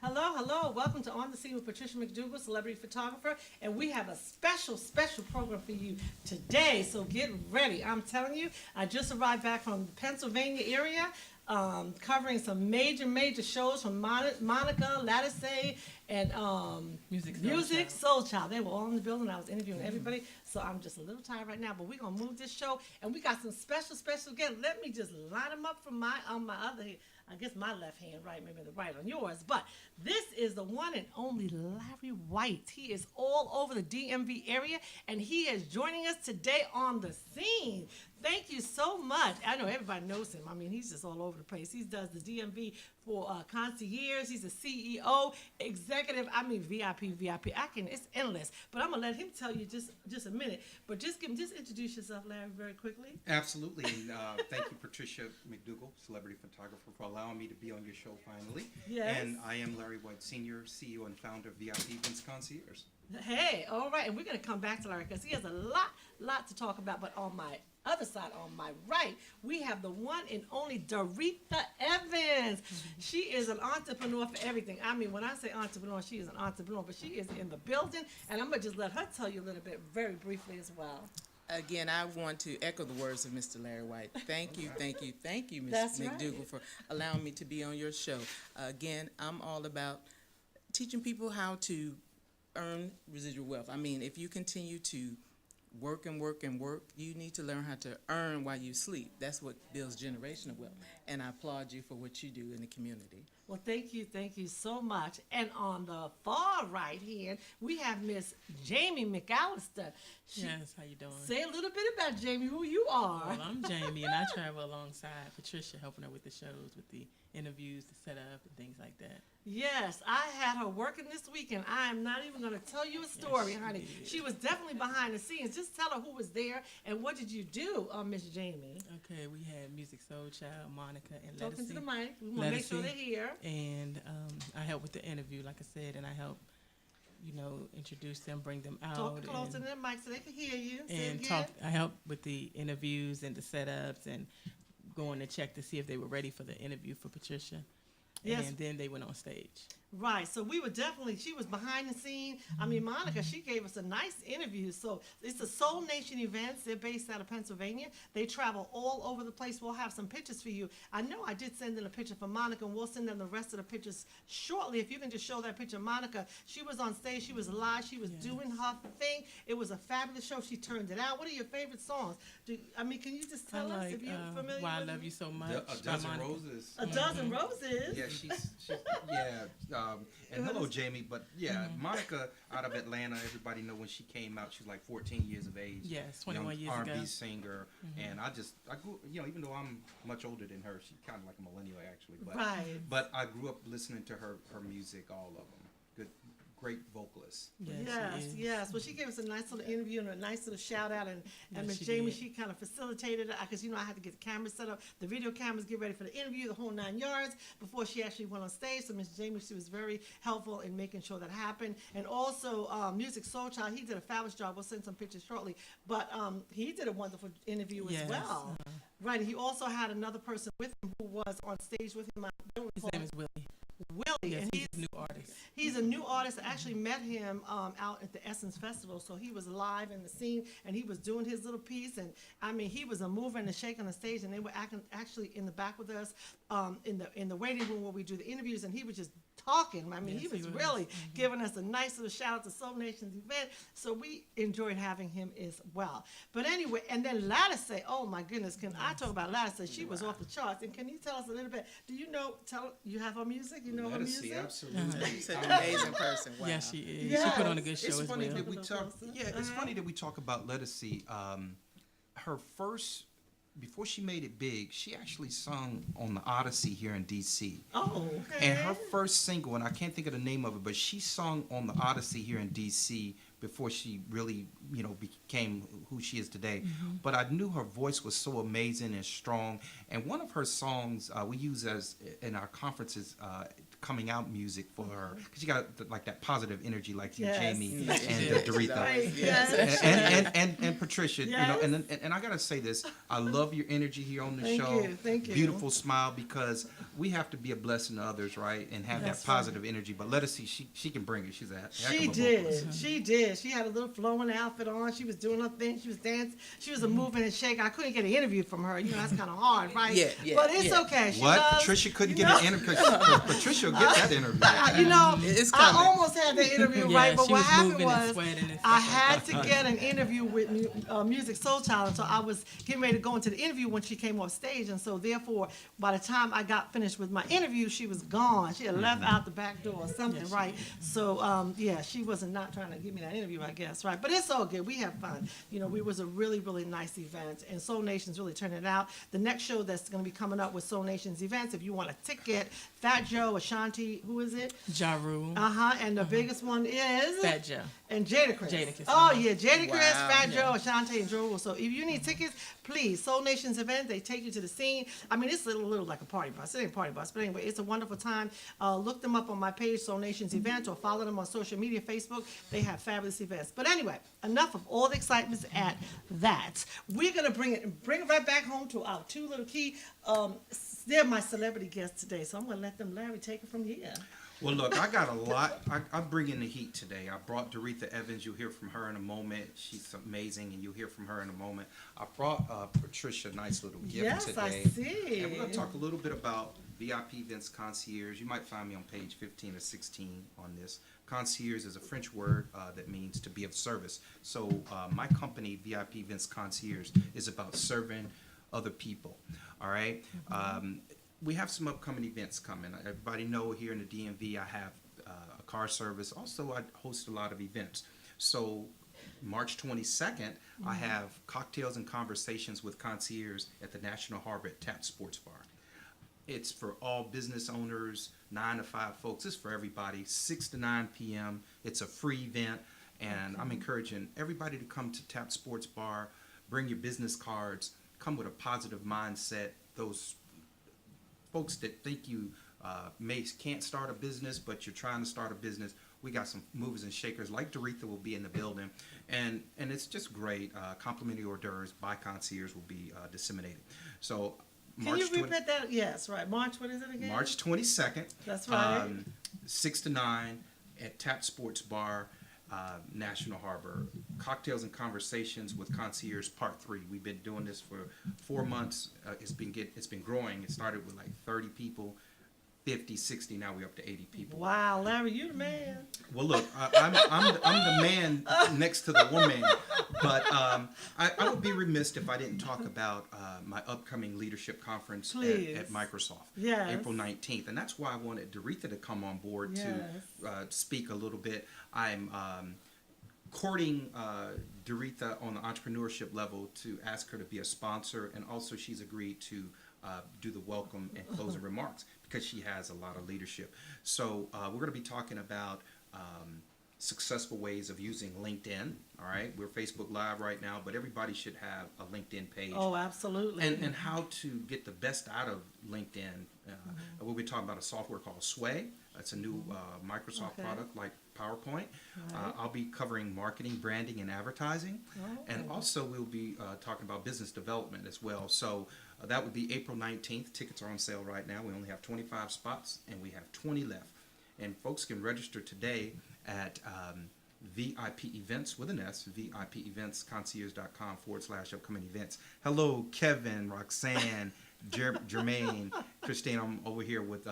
Hello, hello. Welcome to On the Scene with Patricia McDougal, celebrity photographer. And we have a special program for you today. So get ready. I'm telling you, I just arrived back from the Pennsylvania area, covering some major shows from Monica, Lattice, and Music Soul Child. They were all in the building. I was interviewing everybody. So I'm just a little tired right now, but we're going to move this show. And we got some special guests. Let me just line them up from my other hand. I guess my left hand, right, maybe the right on yours. But this is the one and only Larry White. He is all over the DMV area, and he is joining us today on the scene. Thank you so much. I know everybody knows him. I mean, he's just all over the place. He does the DMV for concierge. He's a CEO, executive. I mean, VIP. It's endless. But I'm gonna let him tell you just a minute. But just introduce yourself, Larry, very quickly. Absolutely, and thank you, Patricia McDougal, celebrity photographer, for allowing me to be on your show finally. Yes. And I am Larry White, Senior CEO and founder of VIP Events Concierge. Hey, all right, and we're gonna come back to Larry because he has a lot to talk about. But on my other side, on my right, we have the one and only Doretha Evans. She is an entrepreneur for everything. I mean, when I say entrepreneur, she is an entrepreneur, but she is in the building, and I'm gonna just let her tell you a little bit very briefly as well. Again, I want to echo the words of Mr. Larry White. Thank you, Ms. That's McDougal, right. for allowing me to be on your show. Again, I'm all about teaching people how to earn residual wealth. I mean, if you continue to work, you need to learn how to earn while you sleep. That's what builds generational wealth. And I applaud you for what you do in the community. Well, thank you so much. And on the far right hand, we have Miss Jamie McAllister. Yes, how you doing? Say a little bit about Jamie, who you are. Well, I'm Jamie, and I travel alongside Patricia, helping her with the shows, with the interviews, the setup, and things like that. Yes, I had her working this week, and I am not even going to tell you a story, Yes, she honey. did. She was definitely behind the scenes. Just tell her who was there and what did you do, Miss Jamie. Okay, we had Music Soul Child, Monica, and Talking to the Lettucey. mic. We want to make sure they're here. And I helped with the interview, like I said, and I helped, introduce them, bring them out. Talk closer to the mic so they can hear you. Say it and again. I helped with the interviews and the setups and going to check to see if they were ready for the interview for Patricia. Yes. And then they went on stage. Right, so she was behind the scene. I mean, Monica, she gave us a nice interview. So it's the Soul Nation events. They're based out of Pennsylvania. They travel all over the place. We'll have some pictures for you. I know I did send in a picture for Monica, and we'll send them the rest of the pictures shortly. If you can just show that picture. Monica, she was on stage. She was live. She was doing her thing. It was a fabulous show. She turned it out. What are your favorite songs? Can you just tell us if you're familiar Why I with Love You So Much. A by Dozen Monica. Roses. A Dozen Roses. Yeah, she's and hello, Jamie. But yeah, Monica out of Atlanta. Everybody know when she came out, she was like 14 years of age. Yes, 21 young years R&B ago. singer, and I grew, even though I'm much older than her, she's kind of like a millennial actually. But, Right. But I grew up listening to her music, all of them. Great vocalist. Yes. Well, she gave us a nice little interview and a nice little shout out, and Yes, Miss she Jamie, did. she kind of facilitated it because I had to get the cameras set up, the video cameras, get ready for the interview, the whole 9 yards before she actually went on stage. So Miss Jamie, she was very helpful in making sure that happened. And also Music Soul Child, he did a fabulous job. We'll send some pictures shortly, but he did a wonderful interview as Yes, well. Right. He also had another person with him who was on stage with him. I don't His recall. name is Willie. Willie, Yes, and he's a new artist. he's a new artist. I actually met him out at the Essence Festival, so he was live in the scene, and he was doing his little piece, and I mean, he was a mover and a shaker on the stage, and they were actually in the back with us in the waiting room where we do the interviews, and he was just talking. I mean, Yes, he was he was. really giving us a nice little shout out to Soul Nation's event, so we enjoyed having him as well. But anyway, and then Lattice, oh my goodness, can I talk about Lattice? She was off the charts, and can you tell us a little bit? Do you know? You have her music? You know her Lettucey, music? absolutely. Such an amazing person. Wow. Yes, she is. Yes. She put on a good show It's as funny well. that we A little talk. closer. Yeah, it's funny that we talk about Lettucey. Her first, before she made it big, she actually sung on the Odyssey here in D.C. Oh, okay. And her first single, and I can't think of the name of it, but she sung on the Odyssey here in D.C. before she really, became who she is today. But I knew her voice was so amazing and strong. And one of her songs we use as in our conferences coming out music for her because she got like that positive energy, like you, Yes. Jamie Yes, and yes, Doretha. Right, yes. And Patricia, you know, and I gotta say this, I love your energy here on the Thank show. you, thank you. Beautiful smile, because we have to be a blessing to others, right? And have That's that positive energy. But let us see, she can bring it. She's a heck She of a did. vocalist. She did. She had a little flowing outfit on. She was doing her thing. She was dancing. She was a moving and shaking. I couldn't get an interview from her. You know, that's kind of hard, right? Yeah, yeah, But it's yeah. okay. She What? does, Patricia couldn't you get know? an interview. Patricia will get that interview. You know, It's I coming. almost had the interview Yeah, right, but she what was happened moving and was sweating and I stuff had to get an interview with Music Soul Child, so I was getting ready to go into the interview when she came off stage, and so therefore, by the time I got finished with my interview, she was gone. She had left out the back door or something, right? So yeah, she wasn't not trying to give me that interview, I guess, right? But it's all good. We have fun. You know, we was a really, really nice event, and Soul Nation's really turned it out. The next show that's going to be coming up with Soul Nation's events, if you want a ticket, Fat Joe, Ashanti, who is it? Ja Rule, And the biggest one is Fat Joe. and Jadakiss. Jadakiss, Oh uh-huh. yeah, Jadakiss, Wow. Fat Joe, Ashanti, and Joe Rule. So if you need tickets, please, Soul Nation's event, they take you to the scene. I mean, it's a little like a party bus. It ain't a party bus, but anyway, it's a wonderful time. Look them up on my page, Soul Nation's event, or follow them on social media, Facebook. They have fabulous events. But anyway, enough of all the excitement at that. We're gonna bring it right back home to our two little key. They're my celebrity guests today, so I'm gonna let them, Larry, take it from here. Well, look, I got a lot. I'm bringing the heat today. I brought Doretha Evans. You'll hear from her in a moment. She's amazing, and you'll hear from her in a moment. I brought Patricia a nice little gift Yes, today. I see. And we're going to talk a little bit about VIP Events Concierge. You might find me on page 15 or 16 on this. Concierge is a French word that means to be of service. So my company, VIP Events Concierge, is about serving other people. All right? We have some upcoming events coming. Everybody know here in the DMV I have a car service. Also, I host a lot of events. So March 22nd, I have cocktails and conversations with concierge at the National Harbor at Tap Sports Bar. It's for all business owners, 9 to 5 folks. It's for everybody, 6 to 9 p.m. It's a free event, and I'm encouraging everybody to come to Tap Sports Bar, bring your business cards, come with a positive mindset. Those folks that think you can't start a business, but you're trying to start a business, we got some movers and shakers like Doretha will be in the building, and it's just great. Complimentary hors d'oeuvres by concierge will be disseminated. So Can you repeat that? Yes, right. March, what is it again? March 22nd. That's right. 6 to 9 at Tap Sports Bar, National Harbor. Cocktails and Conversations with Concierge Part 3. We've been doing this for 4 months. It's been growing. It started with like 30 people, 50, 60. Now we're up to 80 people. Wow, Larry, you the man. Well, look, I'm the man next to the woman, but I would be remiss if I didn't talk about my upcoming leadership conference Please. at Microsoft, Yes. April 19th, and that's why I wanted Doretha to come on board to speak a little bit. I'm courting Doretha on the entrepreneurship level to ask her to be a sponsor, and also she's agreed to do the welcome and closing remarks because she has a lot of leadership. So we're going to be talking about successful ways of using LinkedIn. All right, we're Facebook Live right now, but everybody should have a LinkedIn page. Oh, absolutely. And how to get the best out of LinkedIn. We'll be talking about a software called Sway. It's a new Microsoft product like PowerPoint. I'll be covering marketing, branding, and advertising. And also we'll be talking about business development as well. So that would be April 19th. Tickets are on sale right now. We only have 25 spots, and we have 20 left. And folks can register today at VIP Events with an S, VIPEventsconcierge.com/upcoming events. Hello, Kevin, Roxanne, Jermaine, Christine. I'm over here with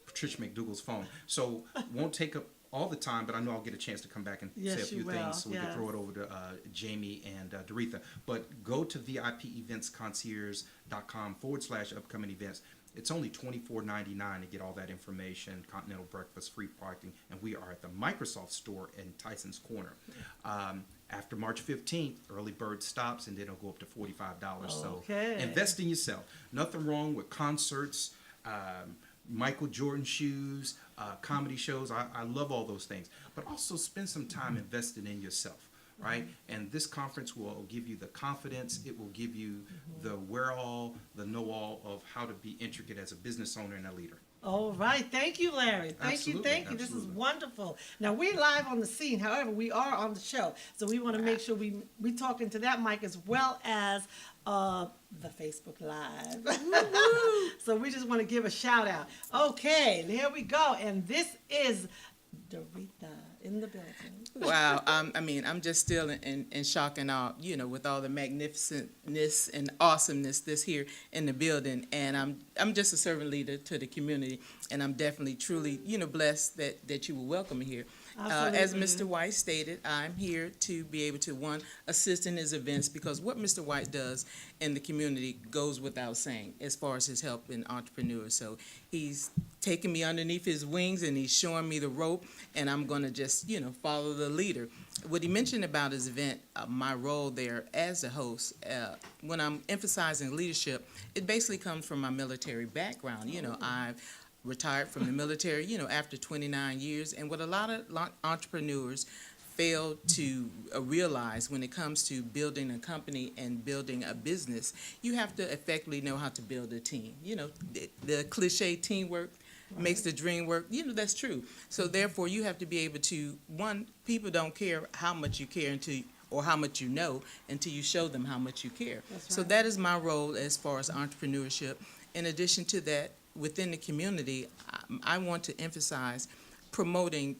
Patricia McDougal's phone. So won't take up all the time, but I know I'll get a chance to come back and say a few things, so we can throw it over to Jamie and Doretha. But go to VIPEventsconcierge.com/upcoming events. It's only $24.99 to get all that information, continental breakfast, free parking, and we are at the Microsoft store in Tyson's Corner. After March 15th, early bird stops, and then it'll go up to $45. So invest in yourself. Nothing wrong with concerts, Michael Jordan shoes, comedy shows. I love all those things. But also spend some time investing in yourself. Right? And this conference will give you the confidence. It will give you the where-all, the know-all of how to be intricate as a business owner and a leader. All right. Thank you, Larry. Thank you. Absolutely, Thank you. This is absolutely. wonderful. Now, we're live on the scene. However, we are on the show. So we want to make sure we talk into that mic as well as the Facebook Live. So we just want to give a shout out. Okay, here we go. And this is Dorita in the building. Wow, I'm just still in shock and awe, with all the magnificentness and awesomeness that's here in the building. And I'm just a servant leader to the community, and I'm definitely, truly, blessed that you will welcome me here. As Mr. White stated, I'm here to be able to, one, assist in his events, because what Mr. White does in the community goes without saying as far as his help in entrepreneurs. So he's taking me underneath his wings, and he's showing me the rope, and I'm going to just, follow the leader. What he mentioned about his event, my role there as a host, when I'm emphasizing leadership, it basically comes from my military background. I've retired from the military, after 29 years, and what a lot of entrepreneurs fail to realize when it comes to building a company and building a business, you have to effectively know how to build a team. The cliche teamwork makes the dream work. That's true. So therefore, you have to be able to, one, people don't care how much you care or how much you know until you show them how much you care. That's So right. that is my role as far as entrepreneurship. In addition to that, within the community, I want to emphasize promoting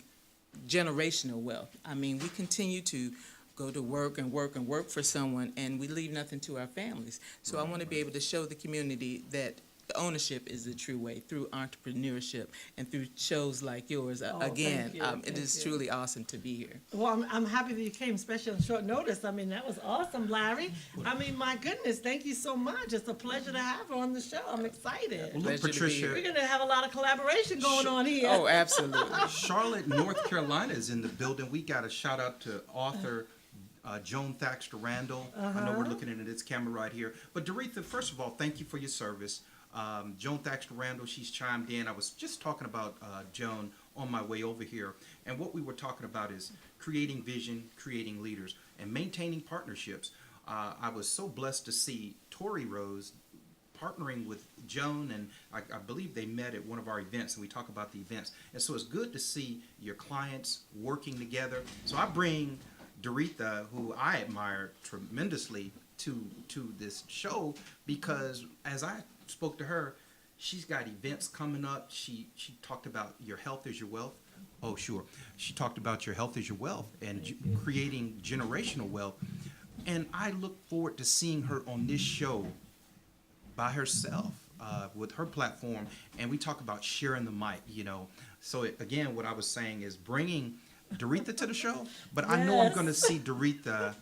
generational wealth. We continue to go to work and work and work for someone, and we leave nothing to our families. So I want to be able to show the community that ownership is the true way through entrepreneurship and through shows like yours. Again, thank you, it thank is you. truly awesome to be here. Well, I'm happy that you came, especially on short notice. That was awesome, Larry. My goodness, thank you so much. It's a pleasure to have her on the show. I'm excited. Well, Pleasure look, to be here. We're Patricia, going to have a lot of collaboration going on here. Oh, absolutely. Charlotte, North Carolina is in the building. We got a shout out to author Joan Thaxter Randall. I know we're looking at this camera right here. But Doretha, first of all, thank you for your service. Joan Thaxter Randall, she's chimed in. I was just talking about Joan on my way over here. And what we were talking about is creating vision, creating leaders, and maintaining partnerships. I was so blessed to see Tori Rose partnering with Joan, and I believe they met at one of our events, and we talk about the events. And so it's good to see your clients working together. So I bring Doretha, who I admire tremendously, to this show, because as I spoke to her, she's got events coming up. She talked about your health is your wealth. Oh, sure. She talked about your health is your wealth and creating generational wealth. And I look forward to seeing her on this show by herself with her platform. And we talk about sharing the mic, So again, what I was saying is bringing Doretha to the show, but I know I'm Yes. going to see Doretha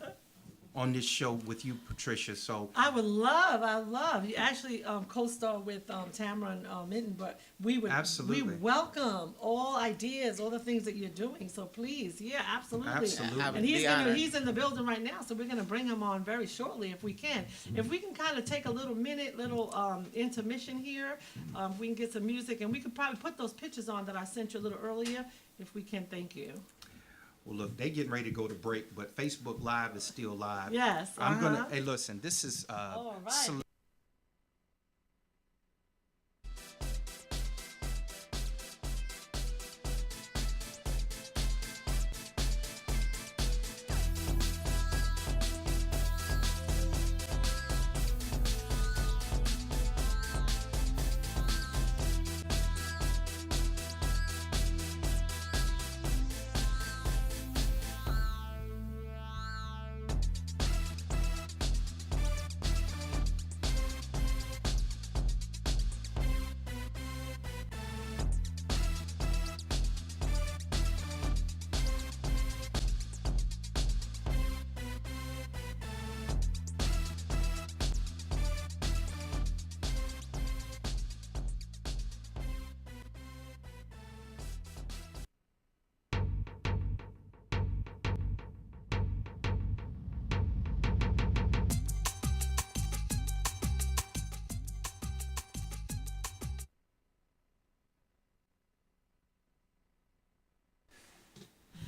on this show with you, Patricia. So I love. You actually co-star with Tamara and Minton, but we Absolutely. welcome all ideas, all the things that you're doing. So please, yeah, absolutely. Absolutely. I would And be honored. he's in the building right now, so we're gonna bring him on very shortly if we can. If we can kind of take a little intermission here, we can get some music, and we could probably put those pictures on that I sent you a little earlier, if we can. Thank you. well, look, they getting ready to go to break, but Facebook Live is still live. Yes. I'm gonna. Hey, listen, this is All right.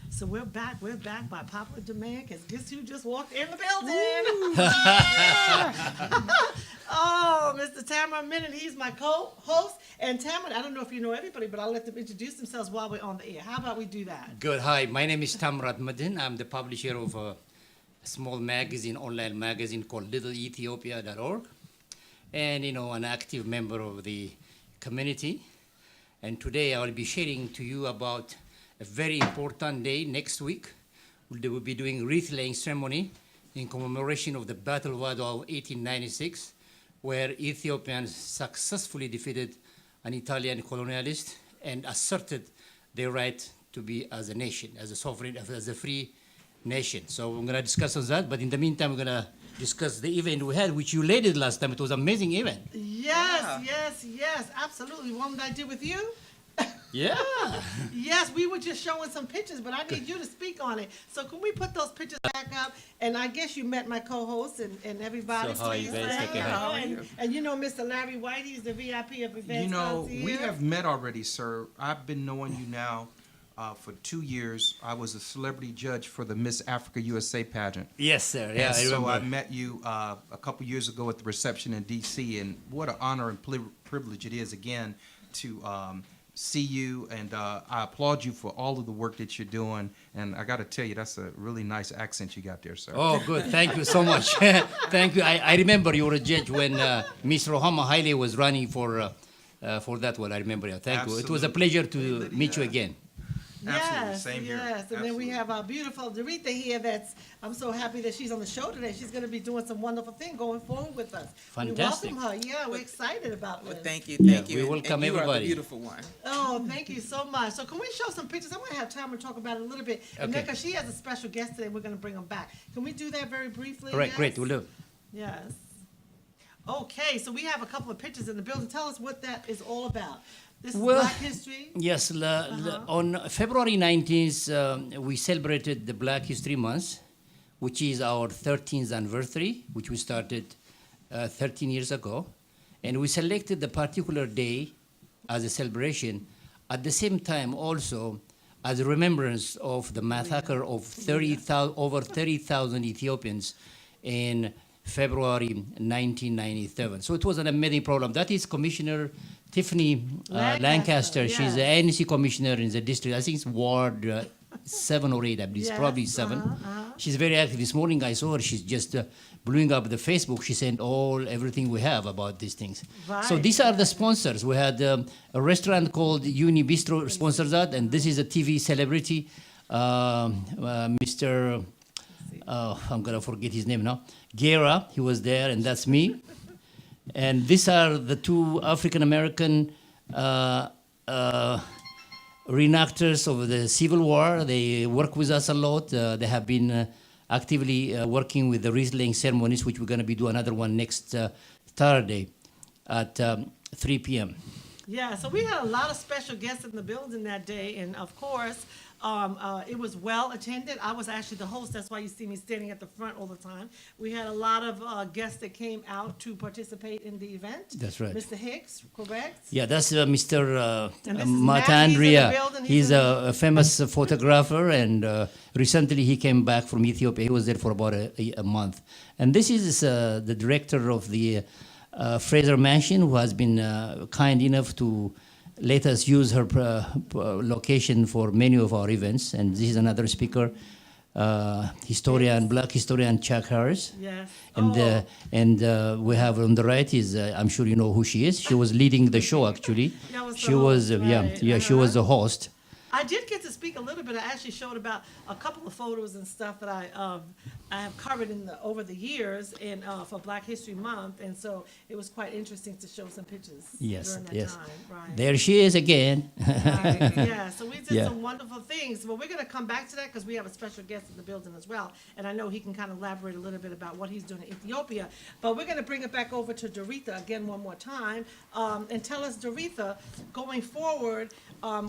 So we're back by popular demand, because guess who just walked in the building? Oh, Mr. Tamara Minute, he's my co-host. And Tamara, I don't know if you know everybody, but I'll let them introduce themselves while we're on the air. How about we do that? Good. Hi, my name is Tamrat Madin. I'm the publisher of a small magazine, online magazine called littleethiopia.org, and an active member of the community. And today I will be sharing to you about a very important day next week. They will be doing wreath laying ceremony in commemoration of the Battle of Adwa of 1896, where Ethiopians successfully defeated an Italian colonialist and asserted their right to be as a nation, as a sovereign, as a free nation. So we're going to discuss on that, but in the meantime, we're going to discuss the event we had, which you led it last time. It was an amazing event. Yes, absolutely. One that I did with you. Yeah. Yes, we were just showing some pictures, but I need you to speak on it. So can we put those pictures back up? And I guess you met my co-host and everybody. So how are you guys? Say Okay, hello. hi. And you know Mr. Larry White, he's the VIP of events. You know, concierge. we have met already, sir. I've been knowing you now for 2 years. I was a celebrity judge for the Miss Africa USA pageant. Yes, sir. Yeah, And I so remember. I met you a couple years ago at the reception in D.C., and what an honor and privilege it is again to see you, and I applaud you for all of the work that you're doing. And I got to tell you, that's a really nice accent you got there, sir. Oh, good. Thank you so much. Thank you. I remember you were a judge when Miss Rohama Haile was running for that one. I remember. Yeah, thank you. It was a Absolutely. pleasure to meet you again. Absolutely. Yes, Same here. yes. And then we Absolutely. have our beautiful Doretha here I'm so happy that she's on the show today. She's going to be doing some wonderful thing going forward with us. Fantastic. We welcome her. Yeah, we're excited about Well, this. thank you, Yeah, thank you. we and- welcome and you are the everybody. beautiful one. Oh, thank you so much. So can we show some pictures? I'm going to have time to talk about it a little bit. And then, Okay. because she has a special guest today, we're going to bring them back. Can we do that very briefly? All right, yes? great. We'll do. Yes. Okay, so we have a couple of pictures in the building. Tell us what that is all about. This is Well, Black History. Yes, on February 19th, we celebrated the Black History Month, which is our 13th anniversary, which we started 13 years ago. And we selected the particular day as a celebration, at the same time also as a remembrance of the massacre of over 30,000 Ethiopians in February 1997. So it was an amazing program. That is Commissioner Tiffany Lancaster. Lancaster, She's the ANC commissioner in the district. I think it's Ward 7 or 8, I believe. Yes, Probably 7. She's very active. This morning I saw her. She's just blowing up the Facebook. She sent everything we have about these things. So Right, these are the sponsors. We had a restaurant called Uni Bistro sponsors that, and this is a TV celebrity, Mr. I'm gonna forget his name now. Gera, he was there, and that's me. And these are the two African American reenactors of the Civil War. They work with us a lot. They have been actively working with the wreath laying ceremonies, which we're going to be doing another one next Saturday at 3 p.m. Yeah, so we had a lot of special guests in the building that day, and of course, it was well attended. I was actually the host. That's why you see me standing at the front all the time. We had a lot of guests that came out to participate in the event. That's right. Mr. Hicks, correct? Yeah, that's Mr. And this is Matt Matt. He's in the Andrea. building. He's He's in a famous photographer, and recently he came back from Ethiopia. He was there for about a month. And this is the director of the Fraser Mansion, who has been kind enough to let us use her location for many of our events. And this is another speaker, Black historian Chuck Harris. Yes. And we have on the right is I'm sure you know who she is. She was leading the show actually. That was the She was host, right. she was the host. I did get to speak a little bit. I actually showed about a couple of photos and stuff that I have covered over the years and for Black History Month, and so it was quite interesting to show some pictures Yes, during that yes. time. Right. There she is again. Right. Yeah, so we did Yeah. some wonderful things. But we're going to come back to that because we have a special guest in the building as well. And I know he can kind of elaborate a little bit about what he's doing in Ethiopia. But we're going to bring it back over to Doretha again one more time and tell us, Doretha, going forward,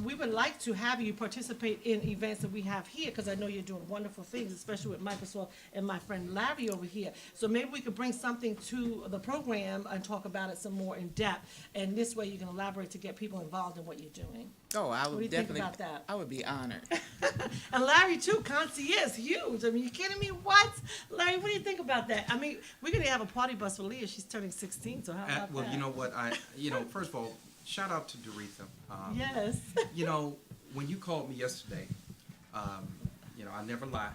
we would like to have you participate in events that we have here, because I know you're doing wonderful things, especially with Microsoft and my friend Larry over here. So maybe we could bring something to the program and talk about it some more in depth, and this way you can elaborate to get people involved in what you're doing. Oh, I What do would you think definitely. about that? I would be honored. And Larry too, concierge, huge. I mean, you kidding me? What? Larry, what do you think about that? I mean, we're gonna have a party bus for Leah. She's turning 16, so how about Well, that? you know what, first of all, shout out to Doretha. Yes. You know, when you called me yesterday, I never lie.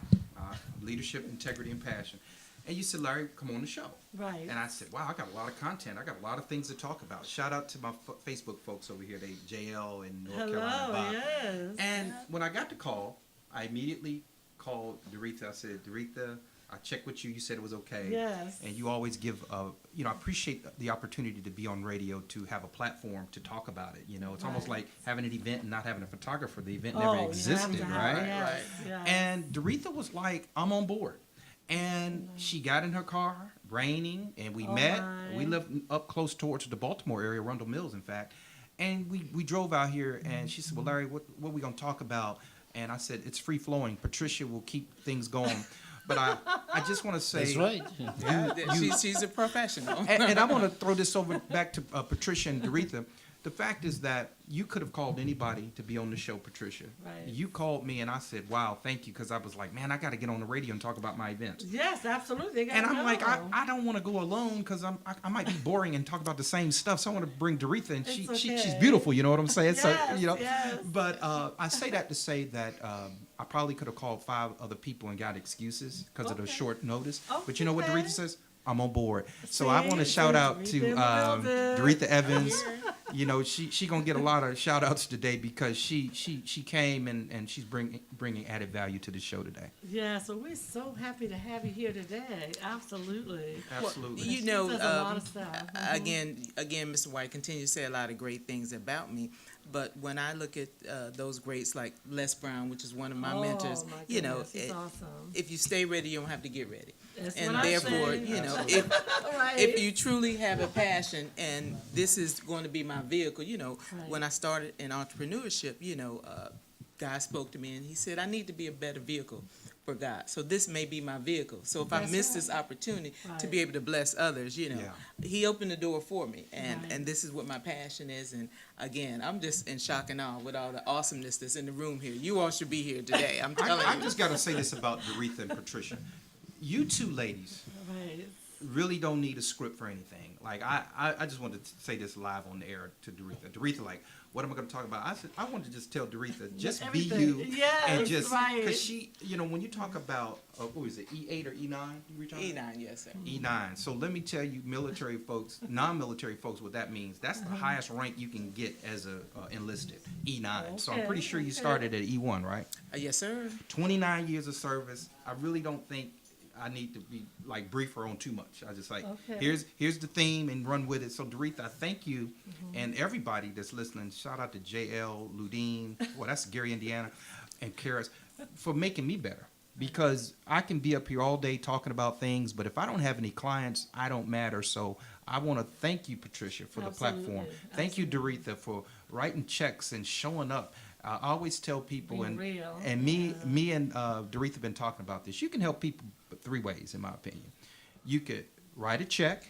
Leadership, integrity, and passion. And you said, Larry, come on the show. Right. And I said, wow, I got a lot of content. I got a lot of things to talk about. Shout out to my Facebook folks over here, JL in North Carolina. Hello, Bob. yes. And when I got the call, I immediately called Doretha. I said, Doretha, I checked with you. You said it was okay. Yes. And you always give, I appreciate the opportunity to be on radio, to have a platform to talk about it. It's almost Right. like having an event and not having a photographer. The event Oh, never you have existed, to have right? it, yes, Right. yes. And Doretha was like, I'm on board. And she got in her car, raining, and we Oh, met. my. We lived up close towards the Baltimore area, Rundle Mills, in fact. And we drove out here, and she said, well, Larry, what are we going to talk about? And I said, it's free flowing. Patricia will keep things going. But I just want to say, That's right. Yeah, she's a professional. and I want to throw this over back to Patricia and Doretha. The fact is that you could have called anybody to be on the show, Patricia. Right. You called me, and I said, wow, thank you, because I was like, man, I got to get on the radio and talk about my events. Yes, absolutely. They And gotta I'm like, know. I don't want to go alone because I might be boring and talk about the same stuff. So I want to bring Doretha, and It's she's okay. beautiful. You know what I'm saying? Yes, so yes. But I say that to say that I probably could have called 5 other people and got excuses because of the Okay. short notice. But you know what Okay. Doretha says? I'm on board. So I want to See? shout out Doretha to in the building. Doretha Evans. She gonna get a lot of shout outs today because she came and she's bringing added value to the show today. Yeah, so we're so happy to have you here today. Absolutely. Absolutely. You know, She does a lot of stuff. Mhm. again, Mr. White continues to say a lot of great things about me. But when I look at those greats like Les Brown, which is one of my mentors, Oh, my you know, goodness, he's awesome. if you stay ready, you don't have to get ready. That's And what I therefore, say. you know, Right. if you truly have a passion, and this is going to be my vehicle, Right. when I started in entrepreneurship, God spoke to me and he said, I need to be a better vehicle for God. So this may be my vehicle. So if I That's miss right. this opportunity to Right. be able to bless others, Yeah. he opened the door for me. And, Right. and this is what my passion is. And again, I'm just in shock and awe with all the awesomeness that's in the room here. You all should be here today. I'm telling I you. just got to say this about Doretha and Patricia. You two ladies Right. really don't need a script for anything. Like, I just wanted to say this live on the air to Doretha. Doretha, like, what am I going to talk about? I said, I wanted to just tell Doretha, just be Everything. you. Yes, and just, right. because she, when you talk about, what was it, E8 or E9? You reach on? E9, yes, sir. E9. So let me tell you, military folks, non-military folks, what that means. That's the highest rank you can get as a enlisted, E9. So I'm Okay, pretty sure you okay. started at E1, right? Yes, sir. 29 years of service. I really don't think I need to be like briefer on too much. I just like, Okay. here's the theme and run with it. So Doretha, I thank you and everybody that's listening. Shout out to JL, Ludine, well, that's Gary, Indiana, and Karis for making me better. Because I can be up here all day talking about things, but if I don't have any clients, I don't matter. So I want to thank you, Patricia, for the platform. Absolutely. Thank you, Doretha, for writing checks and showing up. I always tell people, Being real. and me and Doretha have been talking about this. You can help people 3 ways, in my opinion. You could write a check.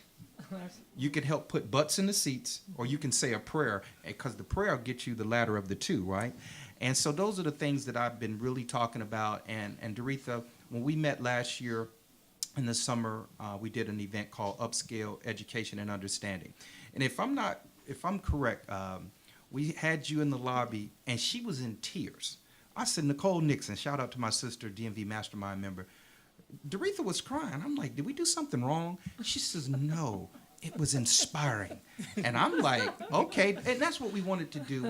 You could help put butts in the seats, or you can say a prayer, because the prayer will get you the latter of the two, right? And so those are the things that I've been really talking about. And Doretha, when we met last year in the summer, we did an event called Upscale Education and Understanding. And if I'm correct, we had you in the lobby, and she was in tears. I said, Nicole Nixon, shout out to my sister, DMV Mastermind member. Doretha was crying. I'm like, did we do something wrong? She says, no, it was inspiring. And I'm like, okay. And that's what we wanted to do.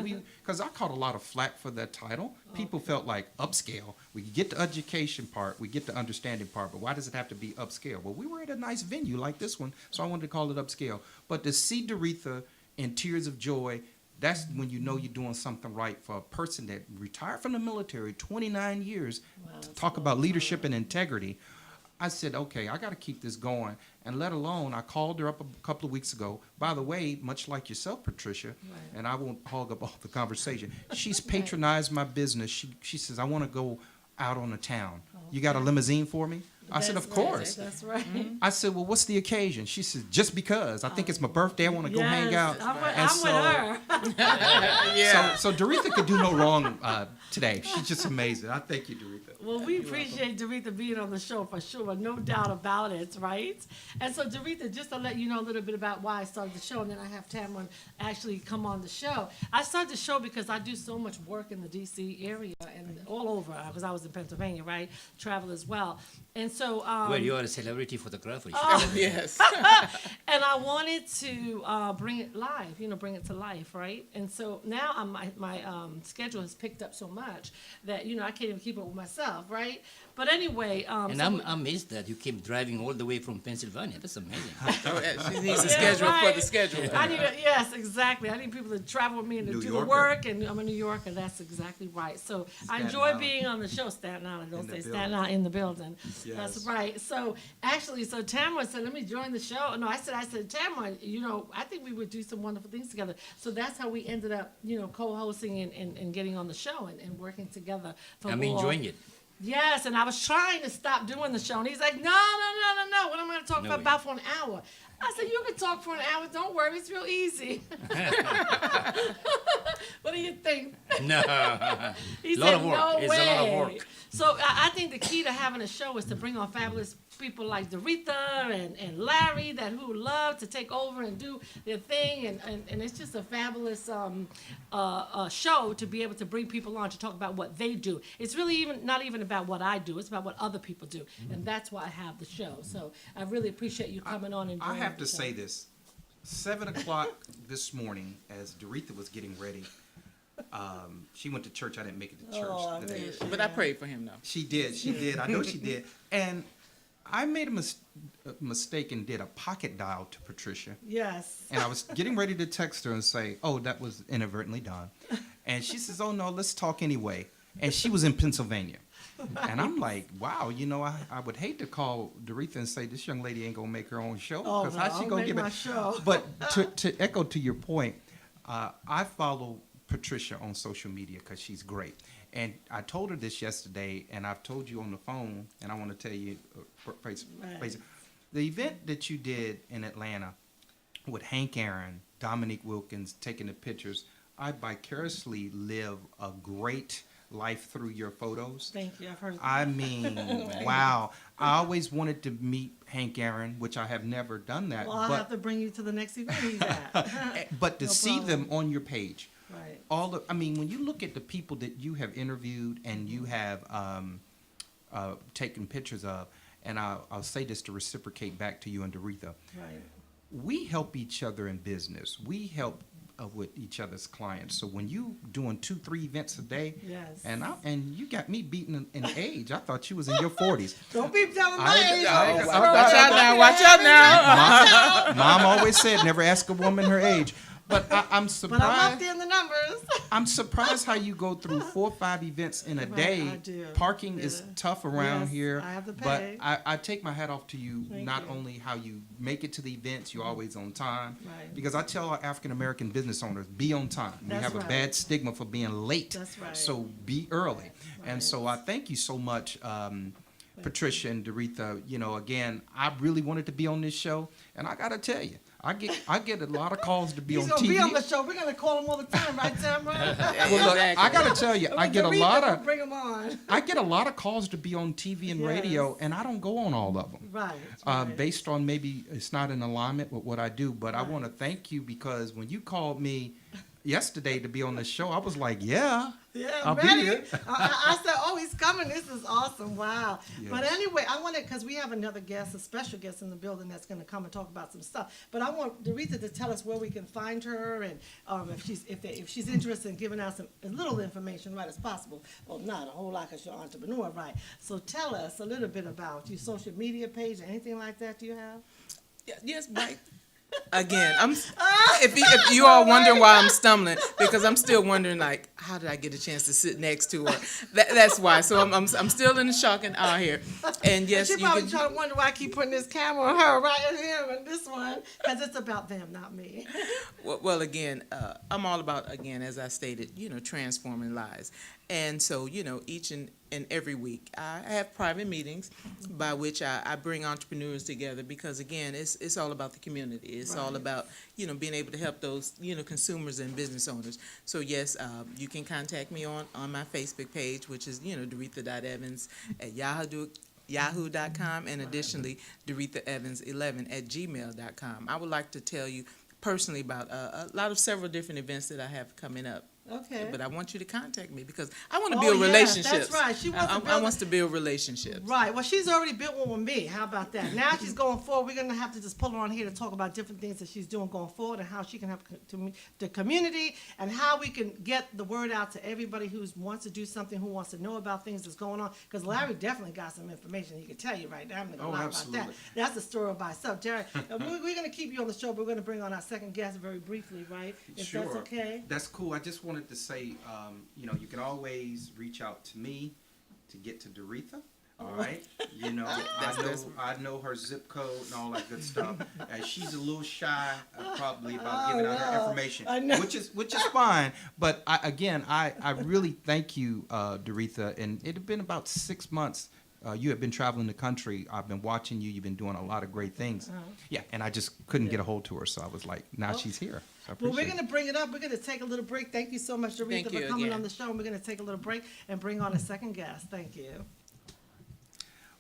Because I caught a lot of flack for that title. People felt like upscale. We get the education part, we get the understanding part, but why does it have to be upscale? Well, we were at a nice venue like this one, so I wanted to call it upscale. But to see Doretha in tears of joy, that's when you know you're doing something right for a person that retired from the military 29 years Wow, to that's talk a about long leadership time. and integrity. I said, okay, I got to keep this going. And let alone, I called her up a couple of weeks ago. By the way, much like yourself, Patricia, and I won't hog up all the conversation, she's patronized my business. She says, I want to go out on the town. You got a limousine for me? I said, of course. That's right. I said, well, what's the occasion? She said, just because. I think it's my birthday. I want to go hang out. I'm And with her. So Doretha could do no wrong today. She's just amazing. I thank you, Doretha. Well, we appreciate Doretha being on the show for sure, no doubt about it, right? And so, Doretha, just to let you know a little bit about why I started the show, and then I have Tamron actually come on the show. I started the show because I do so much work in the D.C. area and all over, because I was in Pennsylvania, right? Travel as well. And so... Well, you are a celebrity photographer. Yes. and I wanted to bring it live, bring it to life, right? And so now my schedule has picked up so much that, I can't even keep up with myself, right? But anyway... And I'm amazed that you keep driving all the way from Pennsylvania. That's amazing. Oh, yeah, she needs a schedule for the schedule. Yes, exactly. I need people to travel with me and to do the work, and I'm a New Yorker. That's exactly right. So I enjoy being on the show, Staten Island. Don't say Staten Island, in the building. Yes. That's right. So actually, Tamara said, let me join the show. No, I said, Tamara, I think we would do some wonderful things together. So that's how we ended up, co-hosting and getting on the show and working together. I'm enjoying it. Yes, and I was trying to stop doing the show, and he's like, no. What am I going to talk about for an hour? I said, you can talk for an hour. Don't worry. It's real easy. What do you think? No. He lot said, of work. no It's way. a lot of work. So I think the key to having a show is to bring on fabulous people like Doretha and Larry who love to take over and do their thing. And it's just a fabulous show to be able to bring people on to talk about what they do. It's really not even about what I do. It's about what other people do. And that's why I have the show. So I really appreciate you coming on and I joining have the to show. say this. 7 o'clock this morning, as Doretha was getting ready, she went to church. I didn't make it to church Oh, I today. mean, But I prayed for him, though. She did. I know she did. And I made a mistake and did a pocket dial to Patricia. Yes. And I was getting ready to text her and say, oh, that was inadvertently done. And she says, oh, no, let's talk anyway. And she was in Pennsylvania. And I'm like, wow, I would hate to call Doretha and say this young lady ain't gonna make her own show. Oh, Because no, how she I'll gonna make give my it? show. But to echo to your point, I follow Patricia on social media because she's great. And I told her this yesterday, and I've told you on the phone, and I want to tell you, the event that you did in Atlanta with Hank Aaron, Dominique Wilkins taking the pictures, I vicariously live a great life through your photos. Thank you. I've heard. I mean, wow. I always wanted to meet Hank Aaron, which I have never done that. Well, I'll have to bring you to the next event he's at. But to No see problem. them on your page, Right. when you look at the people that you have interviewed and you have taken pictures of, and I'll say this to reciprocate back to you and Doretha, Right. we help each other in business. We help with each other's clients. So when you doing 2-3 events a day, Yes. and you got me beaten in age. I thought you was in your 40s. Don't be telling my I- age. I- Don't I- throw Watch it out up now, in watch your out head. now. Mom always said, never ask a woman her age. But I'm But I'm up surprised. there in the numbers. I'm surprised how you go through 4 or 5 events in a Right, day. I do. Parking is Yeah. tough around Yes, here. I have to But pay. I take my hat off to you, Thank not you. only how you make it to the events, you're always on time. Right. Because I tell our African American business owners, be on time. We That's have a right. bad stigma for being late. That's right. So be early. And Right. so I thank you so much, Patricia and Doretha. Again, I really wanted to be on this show, and I got to tell you, I get a lot of calls to be He's on gonna TV. be on the show. We're gonna call him all the time, right, Tamara? Well, look, I got to tell you, I get a Doretha lot will of bring him on. I get a lot of calls to be on TV and radio, Yes. and I don't go on all of them. Right. Right. Based on maybe it's not in alignment with what I do, but I Right. want to thank you because when you called me yesterday to be on the show, I was like, yeah. Yeah, I'll be ready. here. I said, oh, he's coming. This is awesome. Wow. But Yes. anyway, I want to, because we have another guest, a special guest in the building that's going to come and talk about some stuff. But I want Doretha to tell us where we can find her and if she's interested in giving out as little information right as possible. Well, not a whole lot because you're an entrepreneur, right? So tell us a little bit about your social media page, anything like that do you have? Yes, right. Again, if you all wondering why I'm stumbling, because I'm still wondering, like, how did I get a chance to sit next to her? That's why. So I'm still in the shock and awe here. And yes, She you probably can, trying to wonder why I keep putting this camera on her right in here and this one, because it's about them, not me. well, again, I'm all about, again, as I stated, transforming lives. And so, each and every week, I have private meetings by which I bring entrepreneurs together because, again, it's all about the community. It's all about, being able to help those, consumers and business owners. So, yes, you can contact me on my Facebook page, which is, Doretha.Evans at yahoo.com, and additionally, DorethaEvans11@gmail.com. I would like to tell you personally about several different events that I have coming up. Okay. But I want you to contact me because I want to Oh, build yes, relationships. that's right. She wants to I build- wants to build relationships. Right. Well, she's already built one with me. How about that? Now she's going forward. We're going to have to just pull her on here to talk about different things that she's doing going forward and how she can help the community and how we can get the word out to everybody who wants to do something, who wants to know about things that's going on. Because Larry definitely got some information he can tell you right now. I'm not going to lie about that. Absolutely. That's a story by itself. Jerry, we're going to keep you on the show, but we're going to bring on our second guest very briefly, right? If Sure. that's okay. That's cool. I just wanted to say, you can always reach out to me to get to Doretha. All right. I know her zip code and all that good stuff. She's a little shy, probably about giving out her information, I know. which is fine. But I really thank you, Doretha. And it had been about 6 months. You have been traveling the country. I've been watching you. You've been doing a lot of great things. Yeah, and I just couldn't get a hold to her, so I was like, now she's here. So I Well, we're appreciate going to bring it up. We're going to take a little break. Thank you so much, Doretha, Thank for you coming again. on the show. And we're going to take a little break and bring on a second guest. Thank you.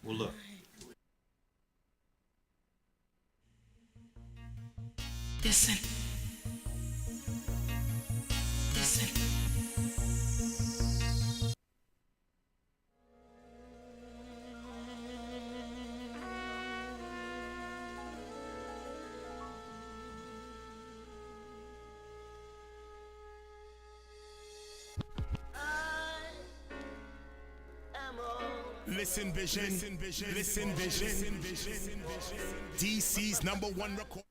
Well, look. Listen. Listen. Listen vision, listen vision, DC's #1 record.